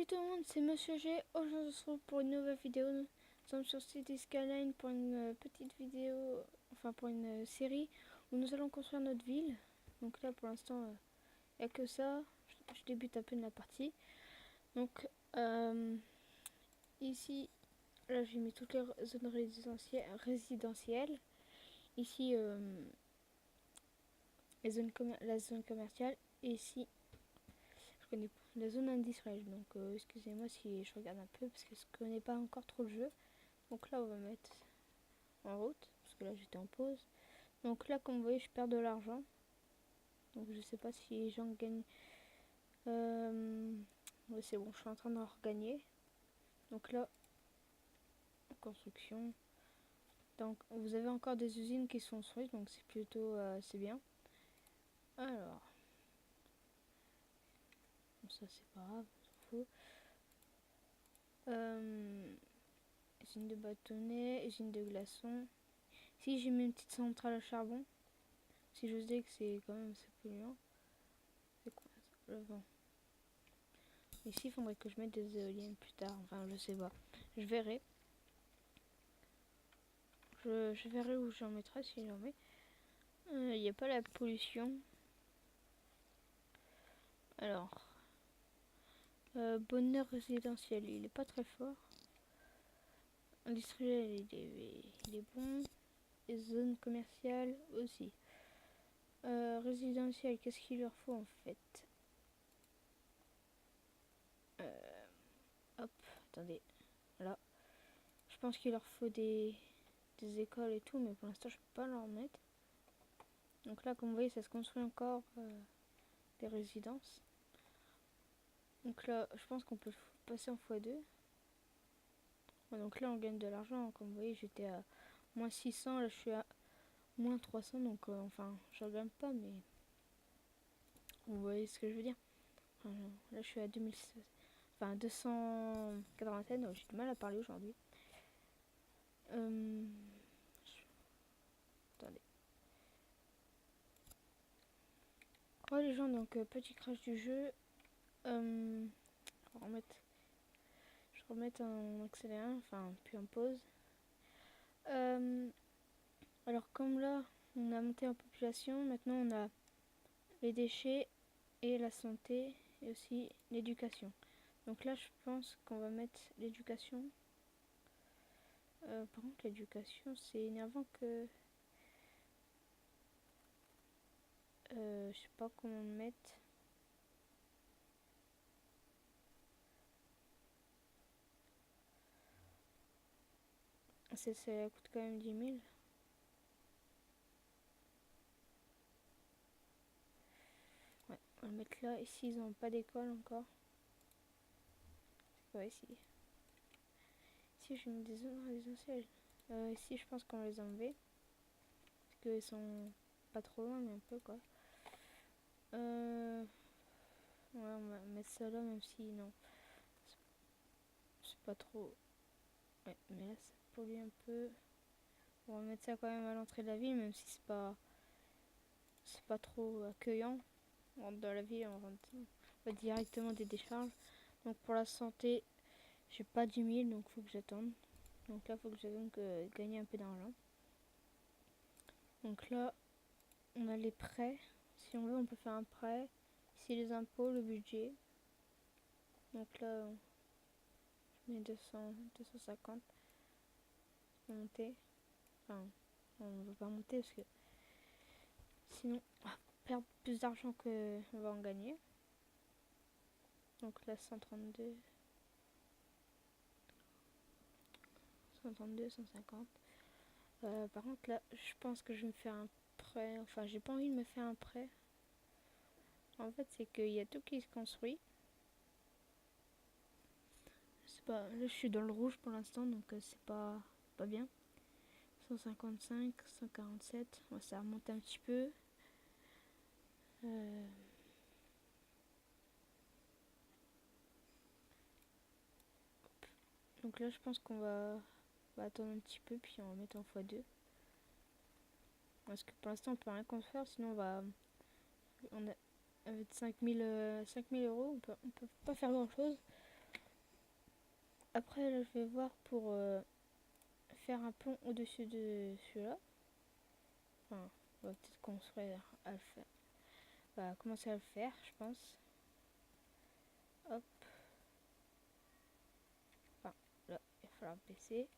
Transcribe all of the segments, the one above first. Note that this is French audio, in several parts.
Salut tout le monde, c'est Monsieur G. Aujourd'hui on se retrouve pour une nouvelle vidéo. Nous sommes sur City Skyline pour une petite vidéo, enfin pour une série où nous allons construire notre ville. Donc là pour l'instant il n'y a que ça, je débute à peine la partie. Donc ici, là j'ai mis toutes les zones résidentielles. Ici la zone commerciale et ici je connais pas la zone industrielle. Donc excusez-moi si je regarde un peu parce que je connais pas encore trop le jeu. Donc là on va mettre en route parce que là j'étais en pause. Donc là comme vous voyez je perds de l'argent. Donc je sais pas si les gens gagnent. Ouais, c'est bon, je suis en train d'en regagner. Donc là, construction. Donc vous avez encore des usines qui sont construites, donc c'est plutôt c'est bien. Alors, bon, ça c'est pas grave, on s'en fout. Usine de bâtonnets, usine de glaçons. Si j'ai mis une petite centrale à charbon, si je sais que c'est quand même assez polluant. C'est quoi ça? Le vent. Ici, il faudrait que je mette des éoliennes plus tard. Enfin, je sais pas. Je verrai. Je verrai où j'en mettrai si j'en mets. Il n'y a pas la pollution. Alors, bonheur résidentiel, il est pas très fort. Industriel, il est bon. Et zone commerciale aussi. Résidentiel, qu'est-ce qu'il leur faut en fait? Hop, attendez. Là, je pense qu'il leur faut des écoles et tout, mais pour l'instant, je peux pas leur mettre. Donc là, comme vous voyez, ça se construit encore des résidences. Donc là, je pense qu'on peut passer en x2. Ouais, donc là, on gagne de l'argent. Comme vous voyez, j'étais à moins 600. Là, je suis à moins 300. Donc, enfin, je ne gagne pas, mais vous voyez ce que je veux dire. Enfin, là, je suis à 2016. Enfin, 287. Donc, j'ai du mal à parler aujourd'hui. Attendez. Oh, les gens, donc, petit crash du jeu. Je remets en accéléré, enfin, puis en pause. Alors comme là, on a monté en population, maintenant on a les déchets et la santé et aussi l'éducation. Donc là, je pense qu'on va mettre l'éducation. Par contre, l'éducation, c'est énervant que... je sais pas comment le mettre. Ça coûte quand même 10 000. Ouais, on va le mettre là. Ici, ils n'ont pas d'école encore. C'est quoi ici? Ici, j'ai mis des zones résidentielles. Ici, je pense qu'on va les enlever. Parce qu'ils sont pas trop loin, mais un peu quoi. Ouais, on va mettre ça là, même si non. C'est pas trop. Ouais, mais là, ça pollue un peu. On va mettre ça quand même à l'entrée de la ville, même si c'est pas trop accueillant. On rentre dans la ville, on va directement des décharges. Donc pour la santé, j'ai pas 10 000, donc faut que j'attende. Donc là, faut que j'attende que gagner un peu d'argent. Donc là, on a les prêts. Si on veut, on peut faire un prêt. Ici, les impôts, le budget. Donc là, je mets 250. Monter. Enfin, on ne veut pas monter parce que sinon, on va perdre plus d'argent qu'on va en gagner. Donc là, 132. 132, 150. Par contre, là, je pense que je vais me faire un prêt. Enfin, j'ai pas envie de me faire un prêt. En fait, c'est qu'il y a tout qui se construit. C'est pas, là, je suis dans le rouge pour l'instant, donc c'est pas bien. 155, 147. Ouais, ça remonte un petit peu. Donc là, je pense qu'on va attendre un petit peu, puis on va mettre en x2. Parce que pour l'instant, on peut rien construire, sinon on a avec 5000 euros, on peut pas faire grand chose. Après, là, je vais voir pour faire un pont au-dessus de celui-là. Enfin, on va peut-être construire à le faire. On va commencer à le faire, je pense. Hop. Enfin, là, il va falloir baisser.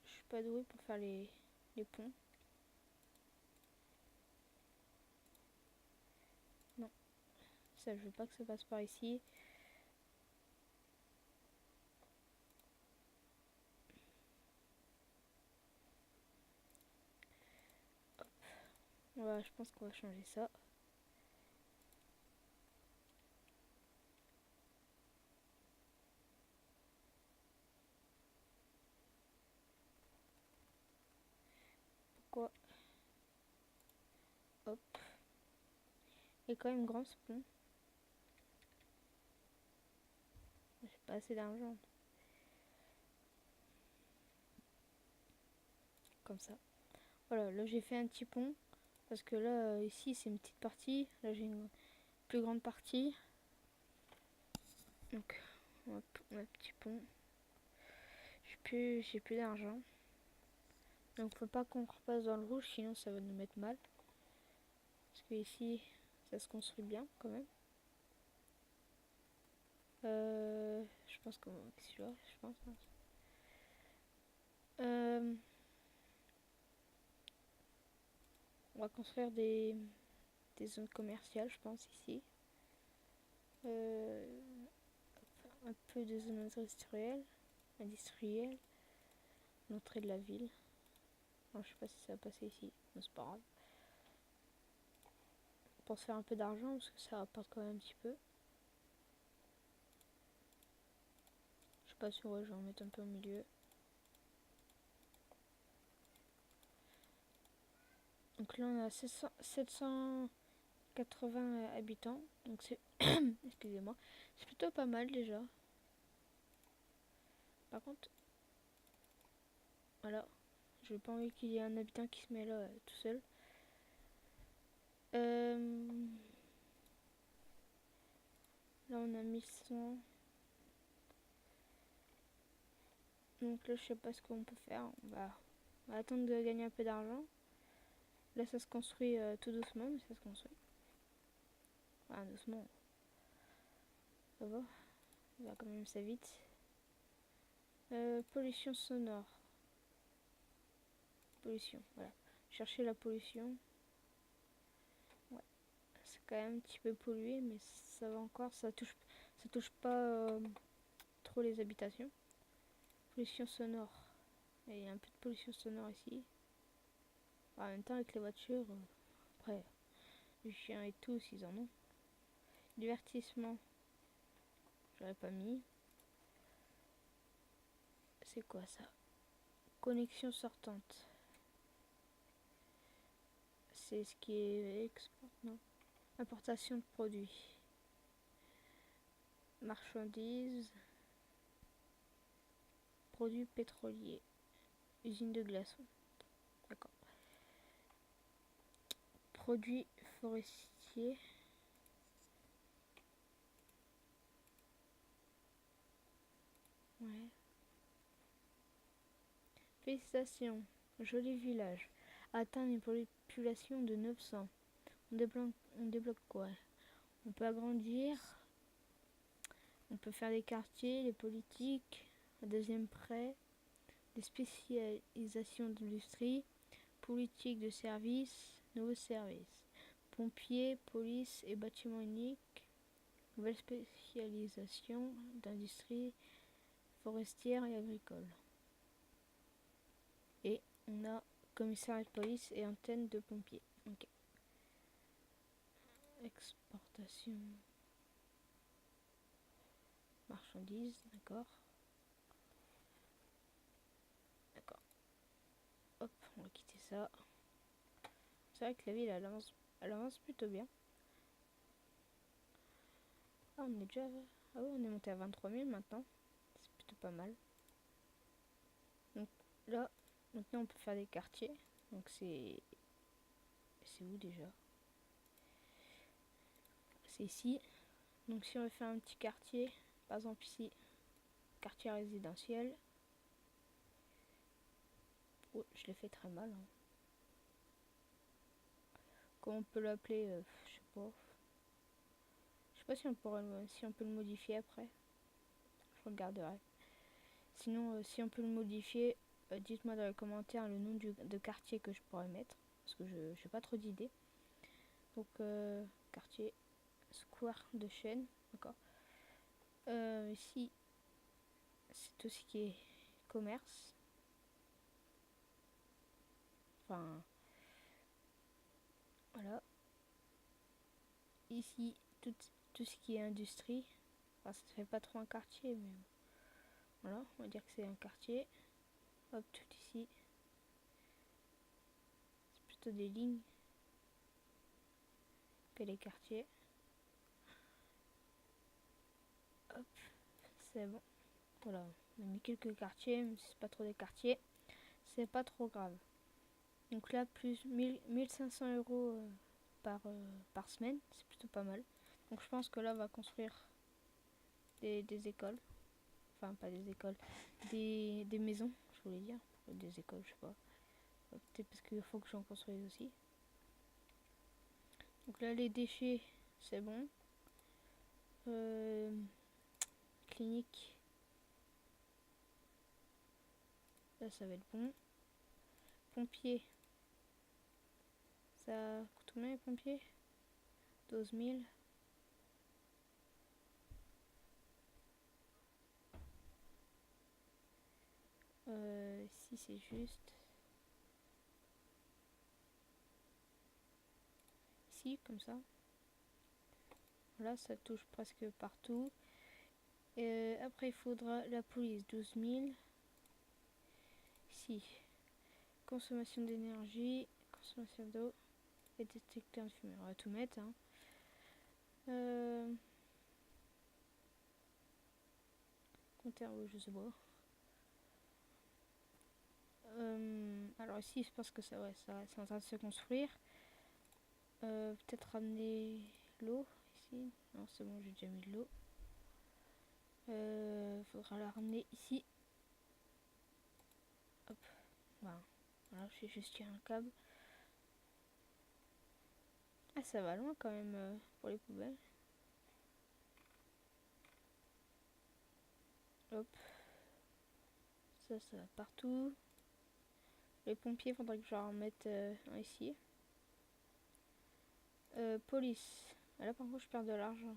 Je suis pas douée pour faire les ponts. Non, ça, je veux pas que ça passe par ici. Voilà, je pense qu'on va changer ça. Pourquoi? Hop. Il est quand même grand ce pont. J'ai pas assez d'argent. Comme ça. Voilà, là j'ai fait un petit pont. Parce que là, ici c'est une petite partie. Là j'ai une plus grande partie. Donc, hop, un petit pont. J'ai plus d'argent. Donc faut pas qu'on repasse dans le rouge, sinon ça va nous mettre mal. Parce que ici, ça se construit bien quand même. Je pense qu'on va celui-là, je pense. On va construire des zones commerciales, je pense, ici. Un peu de zones industrielles. L'entrée de la ville. Alors, je sais pas si ça va passer ici, mais c'est pas grave. Pour se faire un peu d'argent, parce que ça rapporte quand même un petit peu. Je sais pas si ouais, je vais en mettre un peu au milieu. Donc là, on a 780 habitants. Donc c'est... Excusez-moi. C'est plutôt pas mal déjà. Par contre... Voilà. Je n'ai pas envie qu'il y ait un habitant qui se met là tout seul. Là, on a 1100. Donc là, je sais pas ce qu'on peut faire. On va attendre de gagner un peu d'argent. Là, ça se construit tout doucement, mais ça se construit. Enfin, doucement. Ça va quand même ça vite. Pollution sonore. Pollution, voilà. Chercher la pollution. Ouais. C'est quand même un petit peu pollué, mais ça va encore. Ça touche pas trop les habitations. Pollution sonore. Il y a un peu de pollution sonore ici. En même temps, avec les voitures, après, les chiens et tout, s'ils en ont. Divertissement, j'aurais pas mis. C'est quoi ça? Connexion sortante. C'est ce qui est export, non? Importation de produits. Marchandises. Produits pétroliers. Usine de glaçons. D'accord. Produits forestiers. Ouais. Félicitations. Joli village. Atteint une population de 900. On débloque quoi? On peut agrandir. On peut faire des quartiers, les politiques. Un deuxième prêt. Des spécialisations d'industrie. Politique de services. Nouveaux services. Pompiers, police et bâtiments uniques. Nouvelle spécialisation d'industrie forestière et agricole. Et on a commissariat de police et antenne de pompiers. Ok. Exportation. Marchandises, d'accord. D'accord. Hop, on va quitter ça. C'est vrai que la ville, elle avance plutôt bien. Ah, on est déjà... Ah oui, on est monté à 23 000 maintenant. C'est plutôt pas mal. là, maintenant on peut faire des quartiers. Donc c'est où déjà? C'est ici. Donc si on veut faire un petit quartier, par exemple ici, quartier résidentiel. Oh, je l'ai fait très mal. Hein. Comment on peut l'appeler je sais pas. Je sais pas si on peut le modifier après. Je regarderai. Sinon, si on peut le modifier, dites-moi dans les commentaires le nom de quartier que je pourrais mettre. Parce que je n'ai pas trop d'idées. Donc, quartier Square de Chêne. D'accord. Ici, c'est tout ce qui est commerce. Enfin, voilà. Ici, tout ce qui est industrie. Enfin, ça ne fait pas trop un quartier, mais voilà, on va dire que c'est un quartier. Hop, tout ici. C'est plutôt des lignes que les quartiers. Hop, c'est bon. Voilà, on a mis quelques quartiers, mais c'est pas trop des quartiers. C'est pas trop grave. Donc là, plus 1500 euros par semaine, c'est plutôt pas mal. Donc je pense que là, on va construire des écoles. Enfin, pas des écoles, des maisons, je voulais dire. Des écoles, je sais pas. Peut-être parce qu'il faut que j'en construise aussi. Donc là, les déchets, c'est bon. Clinique. Là, ça va être bon. Pompiers. Ça coûte combien les pompiers? 12 000. Si c'est juste. Ici, comme ça. Là, ça touche presque partout. Après, il faudra la police, 12 000. Ici, consommation d'énergie, consommation d'eau et détecteur de fumée. On va tout mettre. Hein. Compteur, je sais pas. Alors ici, je pense que ça, ouais, ça c'est en train de se construire. Peut-être ramener l'eau ici. Non, c'est bon, j'ai déjà mis de l'eau. Faudra la ramener ici. Hop. Voilà, je vais juste tirer un câble. Ah, ça va loin quand même pour les poubelles. Hop. Ça va partout. Les pompiers, faudrait que je en mette un ici. Police. Là, par contre, je perds de l'argent.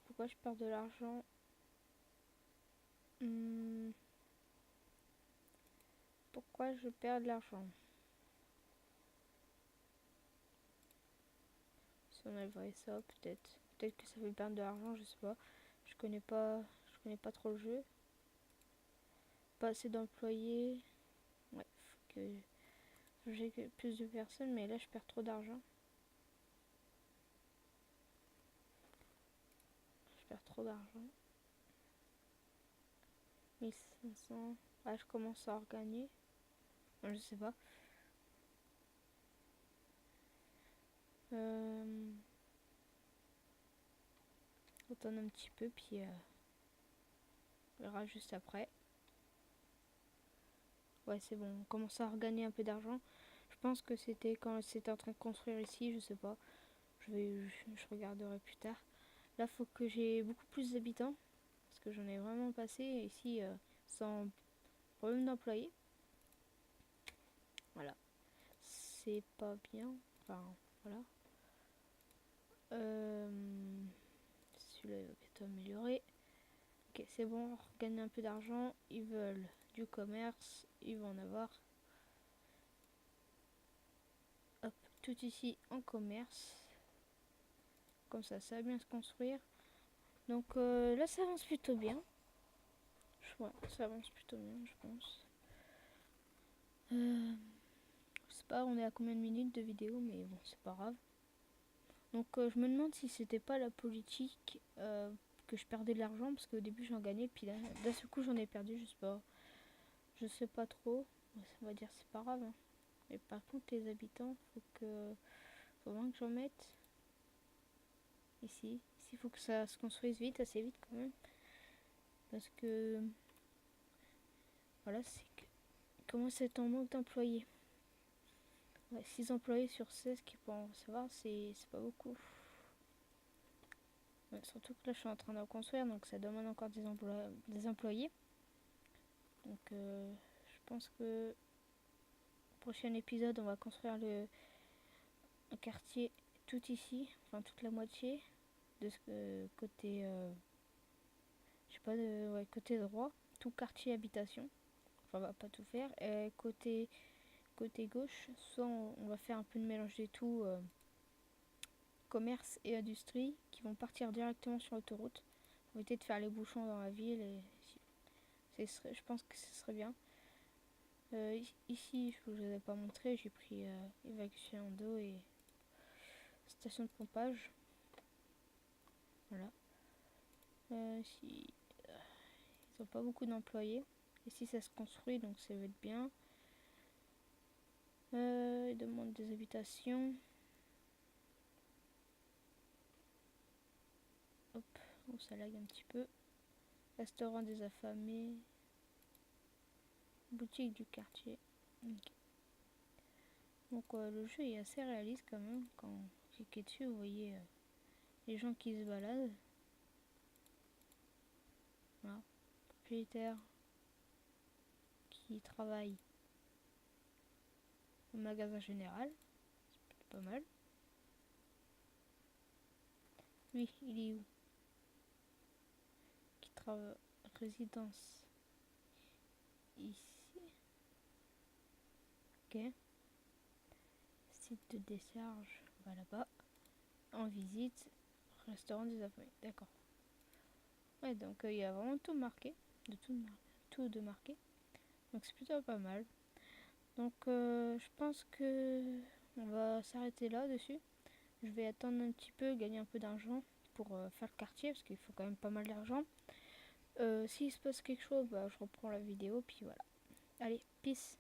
Pourquoi je perds de l'argent? Pourquoi je perds de l'argent? Si on enlèverait ça, peut-être. Peut-être que ça fait perdre de l'argent, je sais pas. Je connais pas trop le jeu. Pas assez d'employés. Ouais, faut que j'ai plus de personnes, mais là je perds trop d'argent. Je perds trop d'argent. 1500. Ah, je commence à regagner. Je sais pas. Attendre un petit peu, puis on verra juste après. Ouais, c'est bon, on commence à regagner un peu d'argent. Je pense que c'était quand c'était en train de construire ici, je sais pas. Je regarderai plus tard. Là, faut que j'ai beaucoup plus d'habitants. Parce que j'en ai vraiment passé ici sans problème d'employés. Voilà. C'est pas bien. Enfin, voilà. Celui-là, il va bientôt améliorer. Ok, c'est bon, gagner un peu d'argent. Ils veulent du commerce. Ils vont en avoir. Hop, tout ici en commerce. Comme ça va bien se construire. Donc là, ça avance plutôt bien. Ouais, ça avance plutôt bien, je pense. Je sais pas, on est à combien de minutes de vidéo, mais bon, c'est pas grave. Donc je me demande si c'était pas la politique que je perdais de l'argent, parce qu'au début j'en gagnais, puis d'un seul coup j'en ai perdu, je sais pas trop. On va dire c'est pas grave, hein. Mais par contre les habitants, faut vraiment que j'en mette ici. Ici faut que ça se construise vite, assez vite quand même, parce que voilà, c'est que commence à être en manque d'employés. Ouais, 6 employés sur 16 qui pourront en recevoir, c'est pas beaucoup. Ouais, surtout que là je suis en train de construire, donc ça demande encore des employés. Donc je pense que au prochain épisode on va construire un quartier tout ici, enfin toute la moitié de ce côté, je sais pas, ouais, côté droit, tout quartier habitation. Enfin on va pas tout faire. Et côté gauche, soit on va faire un peu de mélange des tout, commerce et industrie, qui vont partir directement sur l'autoroute. On va éviter de faire les bouchons dans la ville, et je pense que ce serait bien. Ici, je ne vous ai pas montré, j'ai pris évacuation d'eau et station de pompage. Voilà. Ici, ils n'ont pas beaucoup d'employés. Ici, ça se construit, donc ça va être bien. Ils demandent des habitations. Hop, oh, ça lag un petit peu. Restaurant des affamés. Boutique du quartier. Okay. Donc le jeu est assez réaliste quand même. Quand vous cliquez dessus, vous voyez les gens qui se baladent. Voilà. Propriétaire qui travaille au magasin général. C'est pas mal. Lui, il est où? Qui travaille résidence ici. Ok. Site de décharge, va là-bas. En visite, restaurant des affamés. D'accord. Ouais, donc il y a vraiment tout marqué. Tout de marqué. Donc c'est plutôt pas mal. Donc je pense que on va s'arrêter là dessus. Je vais attendre un petit peu, gagner un peu d'argent pour faire le quartier, parce qu'il faut quand même pas mal d'argent. S'il se passe quelque chose, bah, je reprends la vidéo, puis voilà. Allez, peace.